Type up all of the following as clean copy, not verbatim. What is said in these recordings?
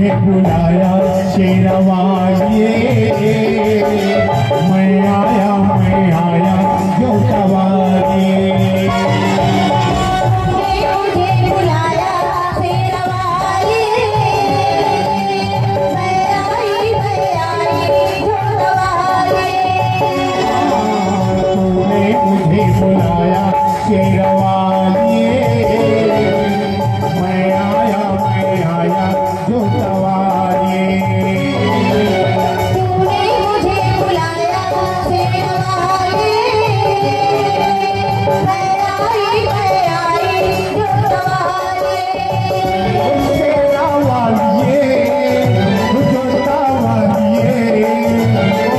मुझे बुलाया शेरवालिए, मैं आया जो सवालिए। बुलाया शेरवालिए, मैं आया जो सवालिए। तूने मुझे बुलाया शेरवालिए, मैं आई जो सवालिए। शेरवालिए जो सवालिए,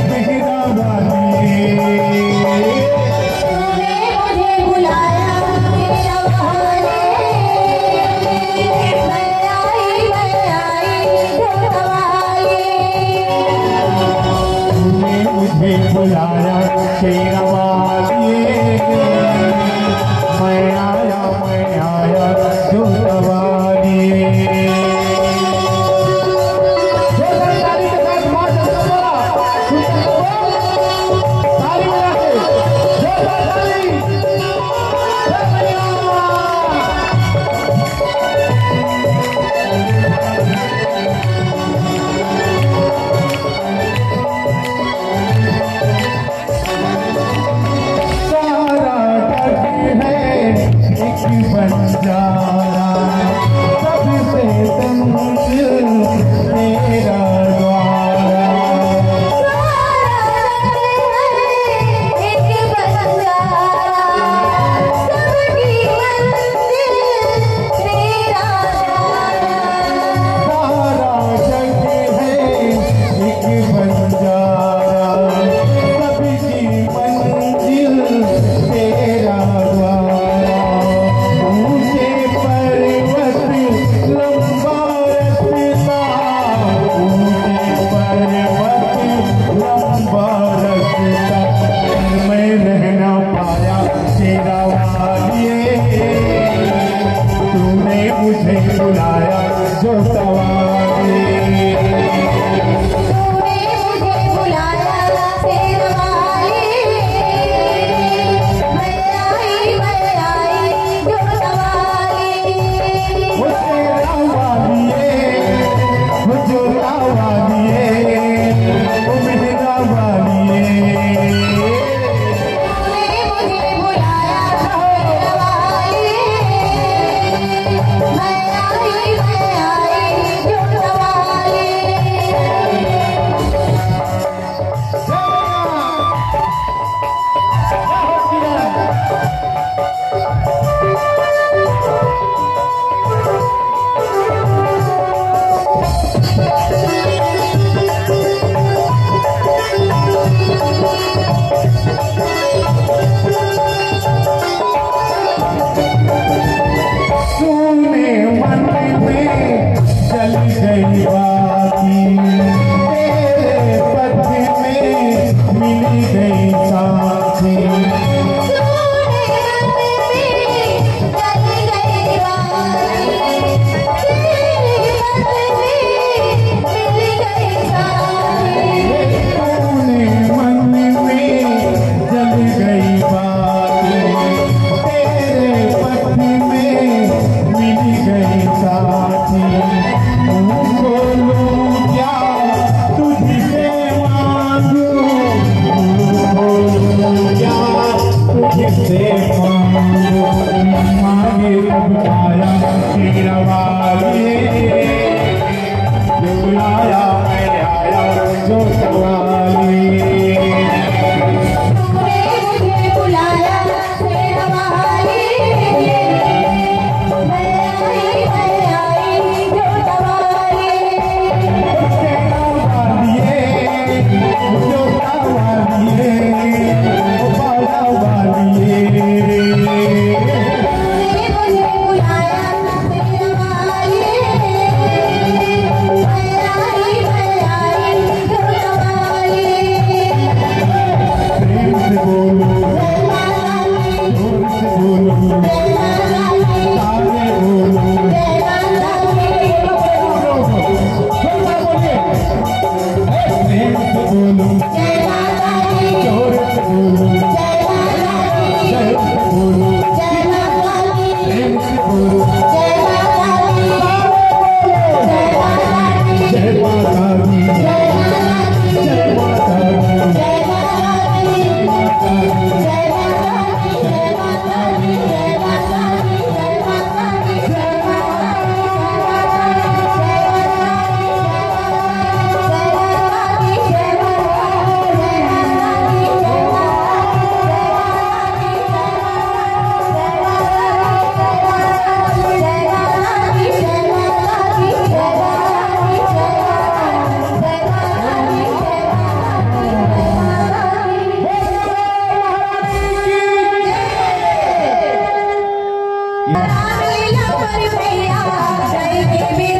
मेरा वालिए। बुलाया शेरवालिए, मैं आया जो सवालिए। बंजारा सबसे तंजिल तेरा द्वारा, एक बंजारा सबकी मंजिल तेरा द्वारा। सारा जग है एक बंजारा सबकी मंजिल तेरा द्वारा। तूने मुझे बुलाया जो सवालिए, तूने मुझे बुलाया शेरवालिए, मैं आई जो सवालिए। वो शेरवालिए वो जो सवालिए, वो मेरा वालिए। सुने मन में चल गई बाती, तेरे पथ में मिल गई साथी। राम लीला पर भैया जय देवी